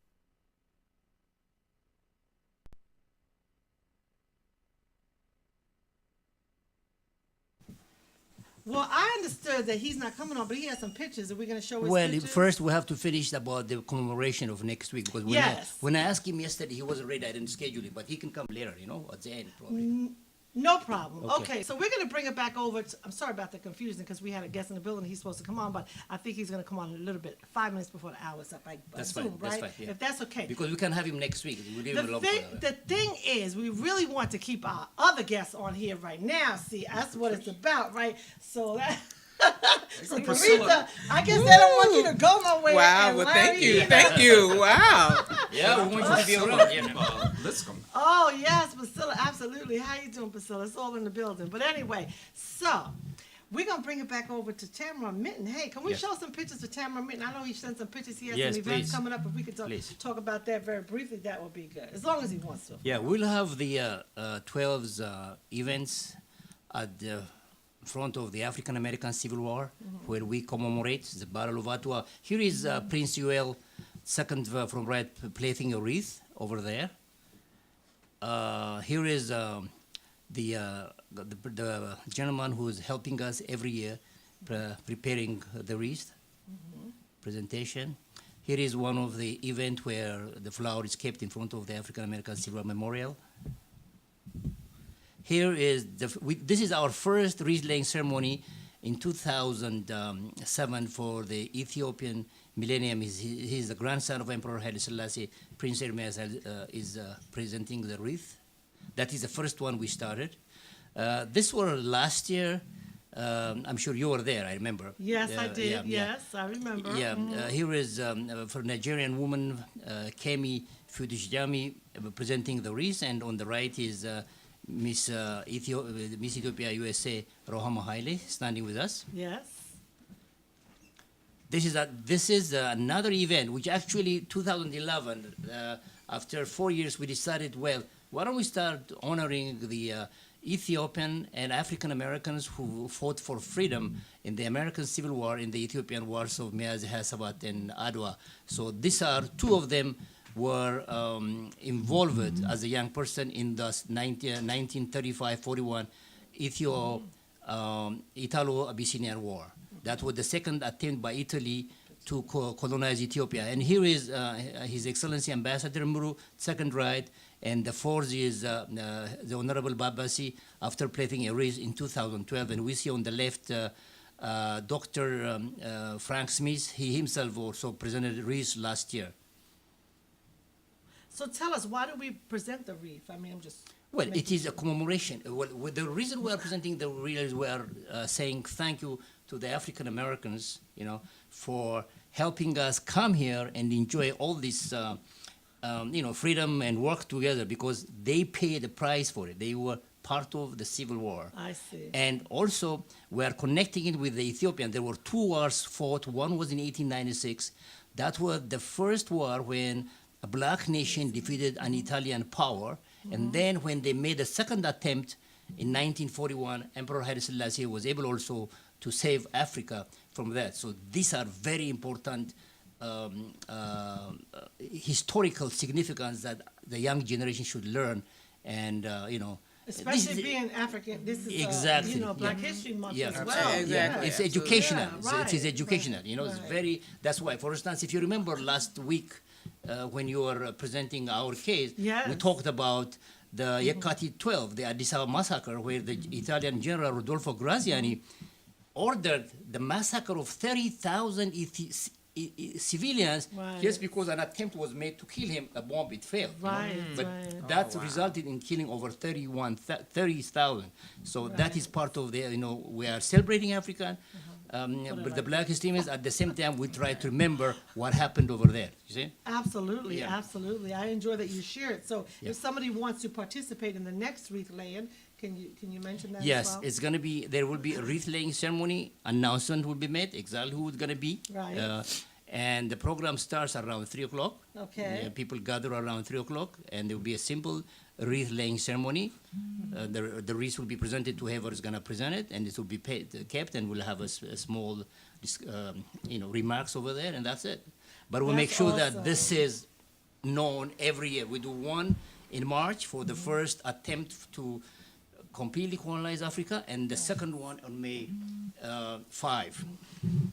Well, I understood that he's not coming on, but he has some pictures. Are we going to show his Well, pictures? first we have to finish about the commemoration of next week because Yes. when I asked him yesterday, he wasn't ready. I didn't schedule it, but he can come later, at the end probably. No problem. Okay. Okay, so we're going to bring it back over. I'm sorry about the confusion because we had a guest in the building. He's supposed to come on, but I think he's going to come on a little bit, 5 minutes before the hour's up. I That's assume, fine. That's right? fine. Yeah. If that's okay. Because we can have him next week. We'll leave him alone for The thing is, we really want to keep our other guests on here right now. See, that's what it's about, right? So that. So Priscilla. Doretha, I guess they don't want you to go nowhere. Wow. and Well, Larry- thank you. Wow. Yeah, we want you to be around. Lipscomb. Oh yes, Priscilla, absolutely. How you doing, Priscilla? It's all in the building. But anyway, so we're gonna bring it back over to Tamara Minton. Hey, can we Yes. show some pictures to Tamara Minton? I know he sent some pictures. He has Yes, some events please. coming up. If we could Please. talk about that very briefly, that would be good. As long as he wants to. Yeah, we'll have the 12 events at the front of the African American Civil War, where we commemorate the Battle of Ottawa. Here is Prince Joel, second from right, placing a wreath over there. Here is the gentleman who is helping us every year preparing the wreath presentation. Here is one of the event where the flower is kept in front of the African American Civil War Memorial. Here is this is our first wreath laying ceremony in 2007 for the Ethiopian millennium. He's the grandson of Emperor Haile Selassie. Prince Hermes is presenting the wreath. That is the first one we started. This was last year. I'm sure you were there. I remember. Yes, I did. yeah. Yes, I remember. Yeah, here is for Nigerian woman Kemi Fudujami presenting the wreath, and on the right is Miss Ethiopia USA Rohama Haile standing with us. Yes. This is another event which actually 2011 after 4 years we decided, well, why don't we start honoring the Ethiopian and African Americans who fought for freedom in the American Civil War, in the Ethiopian Wars of Meaz Hasabat and Adwa. So these are two of them were involved as a young person in the 1935-41 Italo-Abyssinian War. That was the second attempt by Italy to colonize Ethiopia. And here is His Excellency Ambassador Muru, second right, and the fourth is the Honorable Babasi after placing a wreath in 2012. And we see on the left Dr. Frank Smith. He himself also presented a wreath last year. So tell us, why do we present the wreath? I mean, I'm just. Well, it is a commemoration. Well, the reason we are presenting the wreath is we are saying thank you to the African Americans, for helping us come here and enjoy all this, freedom and work together, because they paid the price for it. They were part of the Civil War. I see. And also, we are connecting it with the Ethiopian. There were two wars fought. One was in 1896. That was the first war when a black nation defeated an Italian power. And then when they made a second attempt in 1941, Emperor Haile Selassie was able also to save Africa from that. So these are very important historical significance that the young generation should learn. And, Especially being African, this is, exactly, Black History Month yeah, as well. Exactly. It's Absolutely. educational. Yeah, It is right, educational. right, It's right. very. That's why, for instance, if you remember last week when you were presenting our case, we Yes. talked about the Yekati 12, the Addis Ababa massacre, where the Italian general Rodolfo Graziani ordered the massacre of 30,000 civilians Right. just because an attempt was made to kill him. A bomb, it failed. Right, But right. that resulted in killing over 30,000. So that is part of the, we are celebrating African, but the Black History Month. At the same time, we try to remember what happened over there. You see? Absolutely, Yeah. absolutely. I enjoy that you share it. So Yeah. if somebody wants to participate in the next wreath laying, can you mention that Yes, as well? it's going to be, there will be a wreath laying ceremony, announcement will be made, exactly who it's going to be. Right. And the program starts around 3 o'clock. Okay. People gather around 3 o'clock, and there will be a simple wreath laying ceremony. The wreath will be presented to whoever is going to present it, and it will be kept, and we'll have a small, remarks over there, and that's it. But we'll make That's sure awesome. that this is known every year. We do one in March for the first attempt to completely colonize Africa, and the second one on May 5.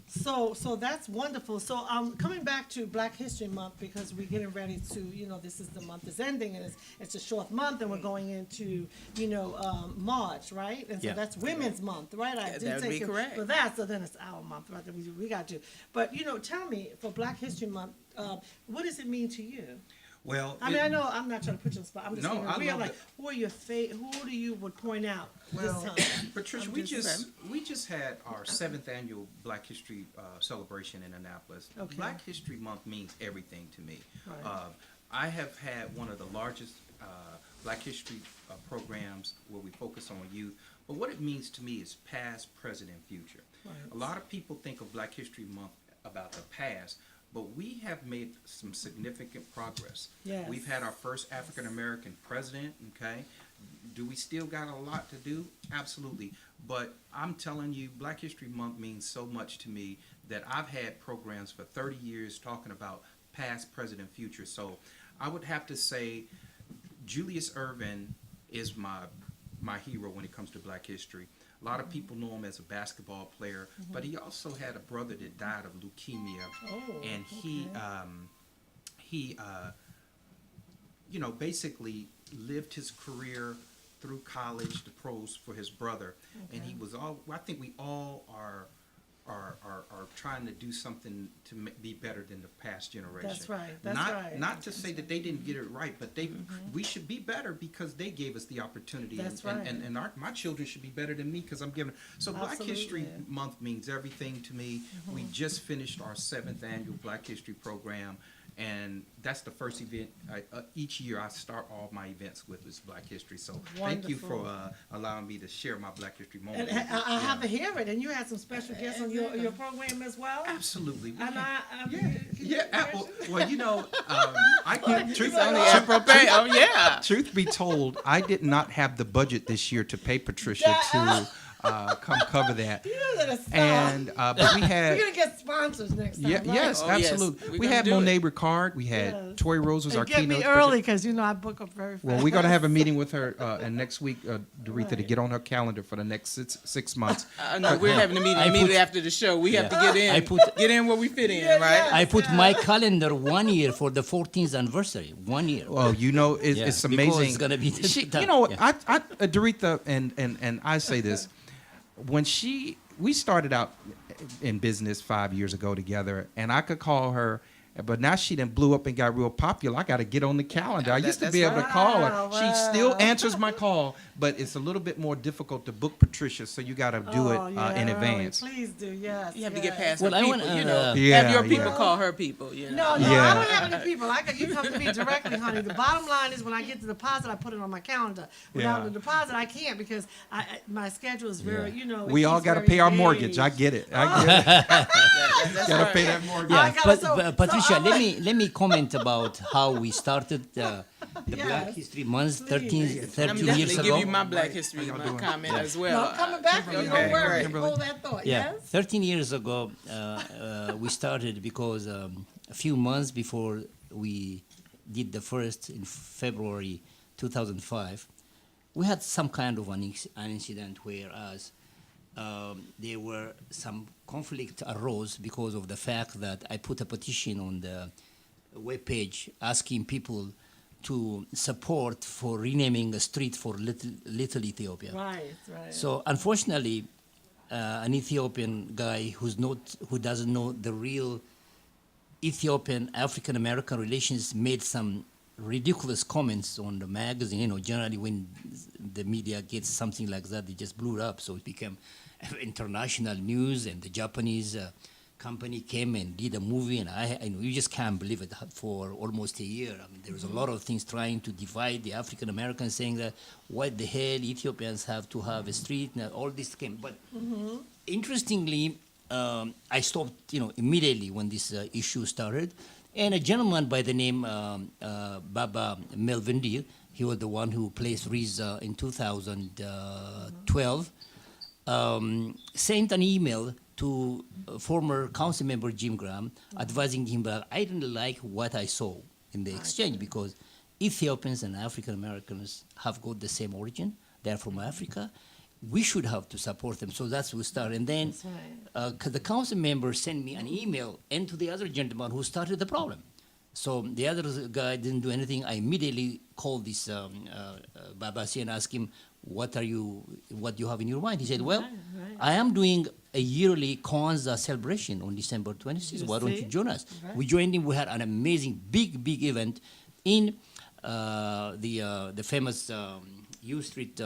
So that's wonderful. So coming back to Black History Month, because we're getting ready to, this is the month is ending, and it's a short month, and we're going into, March, right? And so Yeah. that's Women's Month, right? I did that would take be it correct. for that, so then it's our month, right? That we got to. But, tell me, for Black History Month, what does it mean to you? Well, I mean, I know I'm not trying to put you on the spot. I'm just No, getting I real. love Like, it. who are your who do you would point out Well, this time? Patricia, I'm we just- just had our 7th annual Black History celebration in Annapolis. Okay. Black History Month means everything to me. Right. I have had one of the largest Black History programs where we focus on youth, but what it means to me is past, present, and future. Right. A lot of people think of Black History Month about the past, but we have made some significant progress. Yes. We've had our first African American president, okay? Do we still got a lot to do? Absolutely. But I'm telling you, Black History Month means so much to me that I've had programs for 30 years talking about past, present, and future. So I would have to say Julius Erving is my hero when it comes to Black history. A lot of people know him as a basketball player, but he also had a brother that died of leukemia, Oh, and he basically lived his career through college, the pros for his brother, and he was all. I think we all are trying to do something to be better than the past generation. That's right. That's not, right. Not to say that they didn't get it right, but we should be better because they gave us the opportunity. That's and, right. and my children should be better than me because I'm giving. So Black History Absolutely. Month means everything to me. We just finished our 7th annual Black History program. And that's the first event. Each year I start all my events with this Black History. So thank you for Wonderful. allowing me to share my Black History And moment. I have to hear it. And you had some special guests on your program as well. Absolutely. And I can truth, Appropriate. Oh, yeah. truth be told, I did not have the budget this year to pay Patricia to come cover that. You gotta stop. And but we had. We're gonna get sponsors next time. Yeah, right? yes, Oh, yes. absolutely. We're We gonna had do Monet it. Ricard. We had Yes. Toy Rose was And our get me keynote early speaker. because I book up very fast. Well, we're going to have a meeting with her next week, Doretha, to Right. get on her calendar for the next six months. No, we're having a meeting I immediately put- after the show. We have to Yeah. get in, I put- get in where we fit in, Yeah, right? yeah. I put my calendar 1 year for the 14th anniversary. 1 year. Oh, you know, Yeah, it's because amazing. it's gonna be the She, time. you know what? Yeah. Doretha, and I say this, when we started out in business 5 years ago together, and I could call her. But now she done blew up and got real popular. I got to get on the calendar. I used to that's be able to right. call her. Wow, She still answers my call, but it's a little bit more difficult to book Patricia, so you got to do it in advance. Please do, yes. You have to get yes. past Well, her I people, want, you know. Yeah, Have your people yeah. call her people, you know. No, Yeah. I don't have any people. You come to me directly, honey. The bottom line is when I get the deposit, I put it on my calendar. Without Yeah. the deposit, I can't because my schedule is very, you know. We all got to pay our mortgage. I get it. I get it. That's Got to right. pay that mortgage. I Yeah, gotta- but, so- but so Patricia, I'm let me comment about how we started the Yes. Black History Month Please. 13 I'm years definitely ago. give you my Black History Month comment as well. No, I'm coming back to you. Okay, Don't worry. great. Hold that thought. Yeah, Yes. 13 years ago, we started because a few months before we did the first in February 2005, we had some kind of an incident whereas there were some conflict arose because of the fact that I put a petition on the webpage asking people to support for renaming a street for Little Ethiopia. Right, right. So unfortunately, an Ethiopian guy who doesn't know the real Ethiopian African American relations made some ridiculous comments on the magazine. You know, generally when the media gets something like that, they just blew it up. So it became international news, and the Japanese company came and did a movie, and I know you just can't believe it. For almost a year, I mean, there was a lot of things trying to divide the African Americans, saying that what the hell Ethiopians have to have a street, and all this came. But interestingly, I stopped, immediately when this issue started, and a gentleman by the name Baba Melvin, he was the one who placed Riza in 2012. Sent an email to former council member Jim Graham advising him that I didn't like what I saw in the exchange because Ethiopians and African Americans have got the same origin. They're from Africa. We should have to support them. So that's where we started. And then That's right. the council member sent me an email and to the other gentleman who started the problem. So the other guy didn't do anything. I immediately called this Babasi and asked him, what do you have in your mind? He said, well, Right, right. I am doing a yearly Kwanzaa celebration on December 26th. Why don't you see? join us? Right. We joined him. We had an amazing, big event in the famous U Street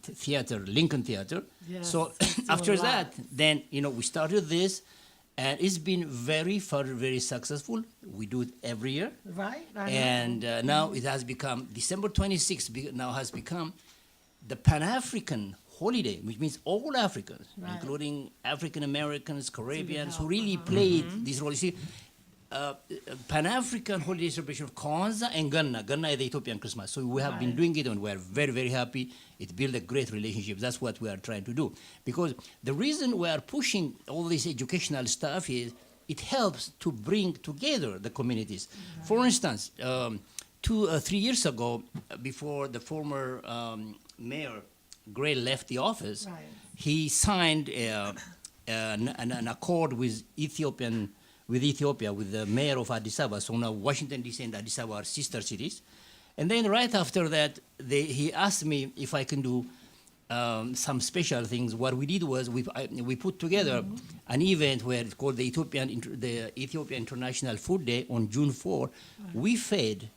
theater, Lincoln Theater. Yes, So it's doing after a lot. that, then we started this, and it's been very successful. We do it every year. Right? I know. And now it has become, December 26th now has become the Pan-African holiday, which means all Africans, Right. including African Americans, Caribbeans, who help, really played this role. You see, Pan-African holiday celebration of Kwanzaa and Ganna. Ganna is the Ethiopian Christmas. So we have been Right. doing it, and we are very happy. It built a great relationship. That's what we are trying to do. Because the reason we are pushing all this educational stuff is it helps to bring together the communities. For instance, 3 years ago, before the former mayor Gray left the office, Right. he signed an accord with Ethiopia, with the mayor of Addis Ababa. So now Washington, D.C. and Addis Ababa are sister cities. And then right after that, he asked me if I can do some special things. What we did was we put together an event where it's called the Ethiopia International Food Day on June 4. We fed,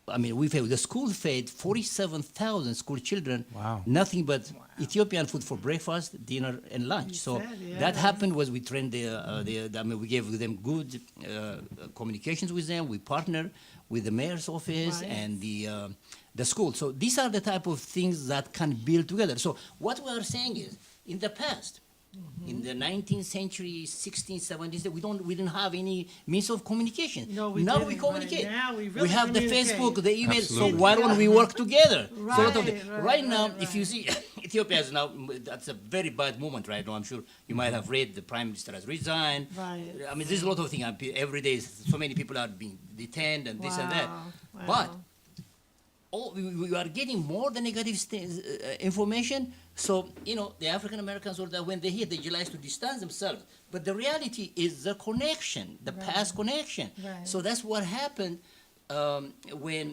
the school fed 47,000 school children. Wow. Nothing but Ethiopian food for breakfast, dinner, and lunch. So said, that yes. happened was we trained we gave them good communications with them. We partnered with the mayor's office Right. and the school. So these are the type of things that can build together. So what we are saying is, in the past, in the 19th century, 16th, 17th, we didn't have any means of communication. No, we now didn't, we right. communicate. Now we really have the communicate. Facebook, the email. Absolutely. So why don't we work together? Right, So right, right now, right, if you see, Ethiopia is now, that's a very bad moment right now. I'm sure you might have read the prime minister has resigned. Right. I mean, there's a lot of things. Every day, so many people are being detained and this and that. Wow. But we are getting more than negative information. So, the African Americans, or that when they hear, they realize to distance themselves. But the reality is the connection, the past connection. Right. So that's what happened when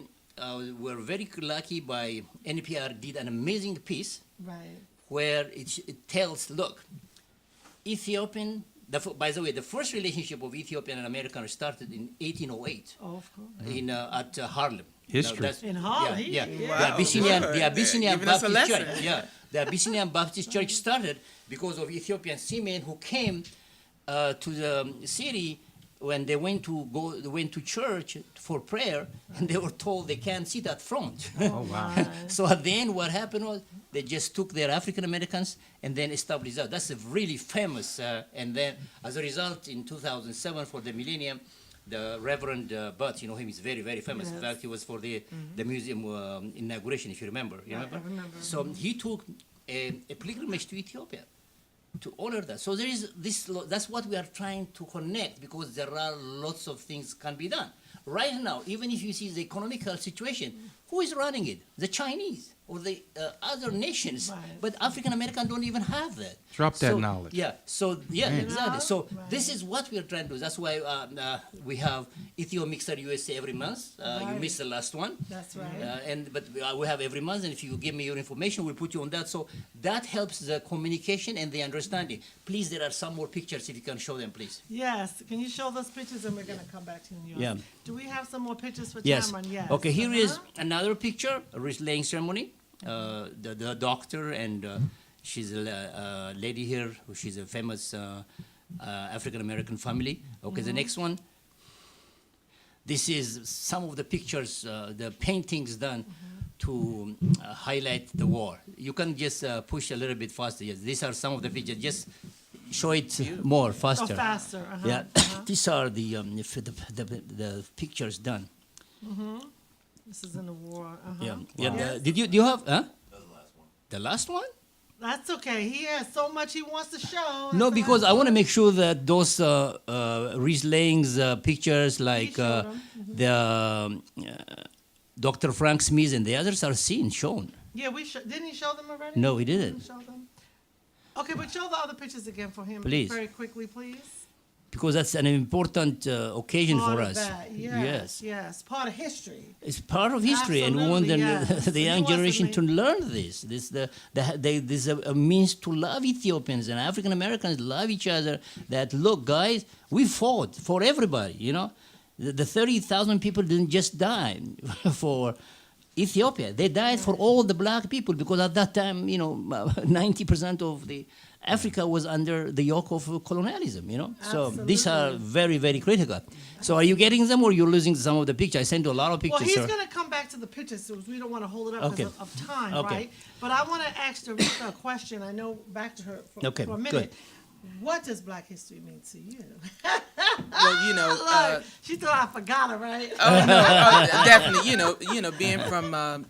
we're very lucky by NPR did an amazing piece Right. where it tells, look, Ethiopian, by the way, the first relationship of Ethiopian and American started in 1808 Oh, of course. at Harlem. History. In Harlem, Yeah, yeah. Wow, the Abyssinian, good. the Abyssinian Giving us a Baptist lesson. Church. Yeah, the Abyssinian Baptist Church started because of Ethiopian seamen who came to the city when they went to church for prayer, and they were told they can't sit at front. Oh, wow. So at the end, what happened was they just took their African Americans and then established that. That's a really famous. And then, as a result, in 2007 for the millennium, the Reverend Butts, him, is very, very famous. In Yes. fact, he was for the museum inauguration, if you remember. You Right, remember? I remember. So he took a pilgrimage to Ethiopia to honor that. So there is this. That's what we are trying to connect, because there are lots of things can be done right now. Even if you see the economical situation, who is running it? The Chinese or the other nations. Right. But African Americans don't even have that. Drop that So, knowledge. Yeah. So exactly. So Right. this is what we are trying to do. That's why we have Ethio Mixer USA every month. You Right. missed the last one. That's right. But we have every month, and if you give me your information, we'll put you on that. So that helps the communication and the understanding. Please, there are some more pictures if you can show them, please. Yes, can you show those pictures, and we're gonna come back to you. Yeah. Do we have some more pictures for Yes. Cameron? Yes. Okay, here is Uh-huh. another picture, a wrist laying ceremony. The doctor, and she's a lady here, she's a famous African American family. Okay, the next one. This is some of the pictures, the paintings done to highlight the war. You can just push a little bit faster. Yes, these are some of the pictures. Just show it more Oh, faster. faster, uh-huh. Yeah, uh-huh. these are the pictures done. This is in the war, uh-huh. Yeah. Yes. Do you have? Huh? The last one? That's okay, he has so much he wants to show. No, That's the because last I want to one. make sure that those wrist layings pictures, like showed 'em. the Dr. Frank Smith and the others, are shown. Yeah, didn't he show them already? No, he didn't. Show them? Okay, but show the other pictures again for him. Please. Very quickly, please. Because that's an important occasion Part for of us. that, yes, part of history. It's part of history, and we want Absolutely, yes. the He young wants to generation make- to learn this. This is a means to love Ethiopians, and African Americans love each other. That, look, guys, we fought for everybody. The 30,000 people didn't just die for Ethiopia. They died for all the black people, because at that time, 90% of the Africa was under the yoke of colonialism, So these are Absolutely. very, very critical. So are you getting them, or you're losing some of the pictures? I sent you a lot of Well, pictures, he's sir. going to come back to the pictures, so we don't want to hold it up Okay. because of time, Okay. right? But I want to ask Teresa a question. I know back to her Okay, for a minute. good. What does Black History mean to you? Well, Look, she thought I forgot her, right? Oh no, definitely. Being from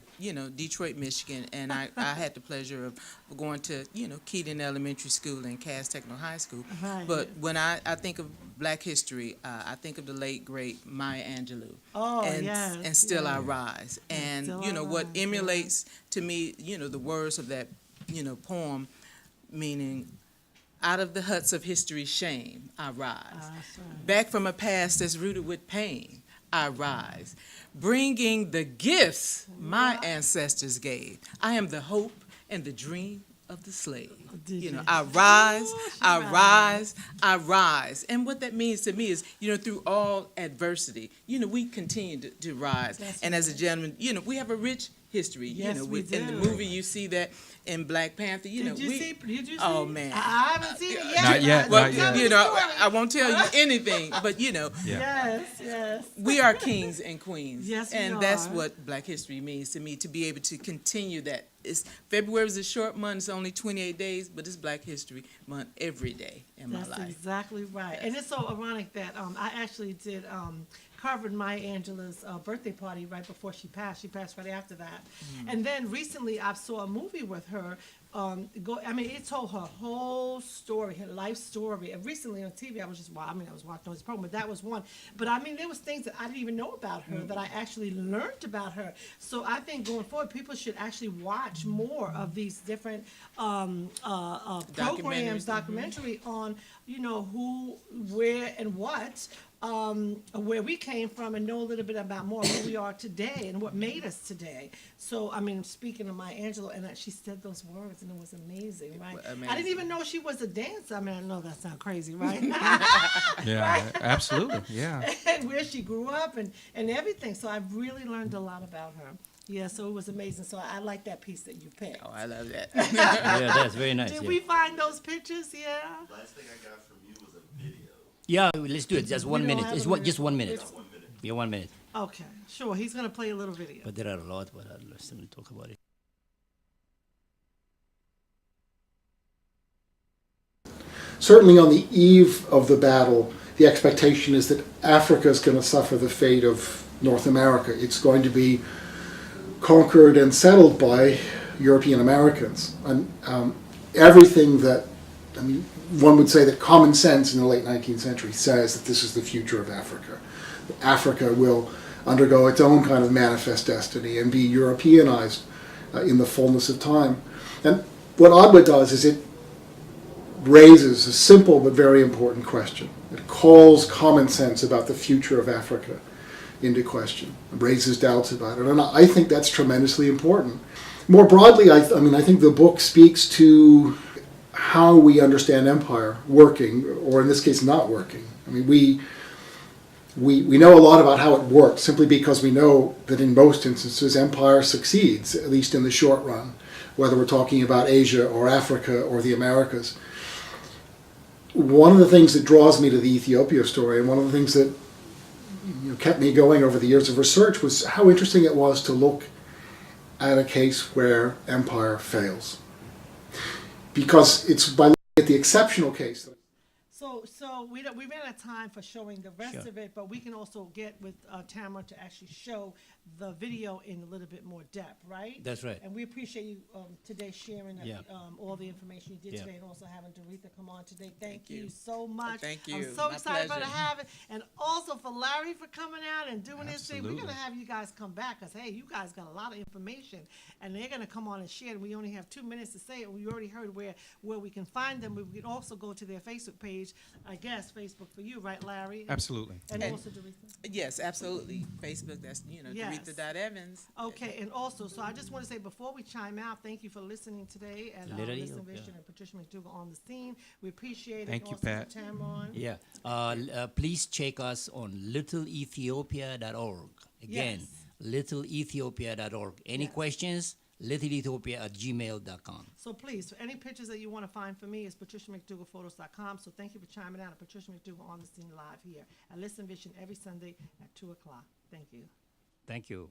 Detroit, Michigan, and I had the pleasure of going to Keaton Elementary School and Cass Techno High School. Right. But when I think of Black history, I think of the late great Maya Angelou. Oh, and, yes, And Still I yes. Rise. And Still I what Rise, emulates to me, the words of that poem, meaning, out of the huts of history's shame, I rise. That's right. Back from a past that's rooted with pain, I rise. Bringing the gifts my ancestors gave. I am the hope and the dream of the slave. Did you? I rise, Oh, she I rise. rise, I rise. And what that means to me is, through all adversity, we continue to rise. That's And as a gentleman, we have a rich history. Yes, we in the do. movie, you see that in Black Panther. Did you see? Oh, man. I haven't seen it yet. Not yet, Well, not yet. Tell me the story. I won't tell you anything, but Yes. we are kings and queens. Yes, we and that's are. what Black history means to me, to be able to continue that. February is a short month, it's only 28 days, but it's Black History Month every day in my That's life. exactly right. And it's so ironic that I actually did covered Maya Angelou's birthday party right before she passed. She passed right after that. And then recently I saw a movie with her it told her whole story, her life story. And recently on TV, I was watching this program, but that was one. But I mean, there was things that I didn't even know about her that I actually learned about her. So I think going forward, people should actually watch more of these different programs, documentary on, who, where, and what. Where we came from, and know a little bit about more who we are today and what made us today. So, I mean, speaking of Maya Angelou, and she said those words, and it was amazing, right? I didn't even know she was a dancer. I mean, I know that sounds crazy, right? Yeah, absolutely. Yeah. And where she grew up and everything. So I've really learned a lot about her. Yeah, so it was amazing. So I like that piece that you picked. Oh, I love that. Yeah, that's very nice. Did Yeah. we find those pictures? Yeah. Last thing I got from you was a video. Yeah, let's do it. Just We one don't minute. have It's a what, minute. just 1 minute. It's- Yeah, 1 minute. Okay, sure. He's going to play a little video. But there are a lot, but I'll still talk about it. Certainly on the eve of the battle, the expectation is that Africa is going to suffer the fate of North America. It's going to be conquered and settled by European Americans. And everything that, I mean, one would say that common sense in the late 19th century says that this is the future of Africa. Africa will undergo its own kind of manifest destiny and be Europeanized in the fullness of time. And what Adwa does is it raises a simple but very important question. It calls common sense about the future of Africa into question, raises doubts about it, and I think that's tremendously important. More broadly, I think the book speaks to how we understand empire working, or in this case, not working. I mean, we know a lot about how it works simply because we know that in most instances empire succeeds, at least in the short run, whether we're talking about Asia or Africa or the Americas. One of the things that draws me to the Ethiopia story, and one of the things that kept me going over the years of research, was how interesting it was to look at a case where empire fails. Because it's by looking at the exceptional case. So we ran out of time for showing the rest Sure. of it, but we can also get with Tamara to actually show the video in a little bit more depth, right? That's right. And we appreciate you today sharing Yeah. all the information you did Yeah. today, and also having Doretha come on today. Thank you. you so much. Thank you. I'm so My excited about pleasure. to have it, and also for Larry for coming out and doing this thing. We're Absolutely. gonna have you guys come back, because hey, you guys got a lot of information, and they're gonna come on and share it. We only have 2 minutes to say it. We already heard where we can find them. We can also go to their Facebook page, I guess Facebook for you, right, Larry? Absolutely. And And- also Doretha. Yes, absolutely. Facebook, that's, Yes. Doretha.Evans. Okay, and also, so I just want to say before we chime out, thank you for listening today, and Literally, Listen yeah. Vision and Patricia McDougal on the scene. We appreciate it. Thank you, Also for Pat. Tamara on. Yeah. Please check us on littleethiopia.org. Again, Yes. littleethiopia.org. Any Yes. questions? littleethiopia@gmail.com. So please, for any pictures that you want to find for me, it's patriciamcdougalphotos.com. So thank you for chiming out. Patricia McDougal on the scene live here at Listen Vision every Sunday at 2 o'clock. Thank you. Thank you.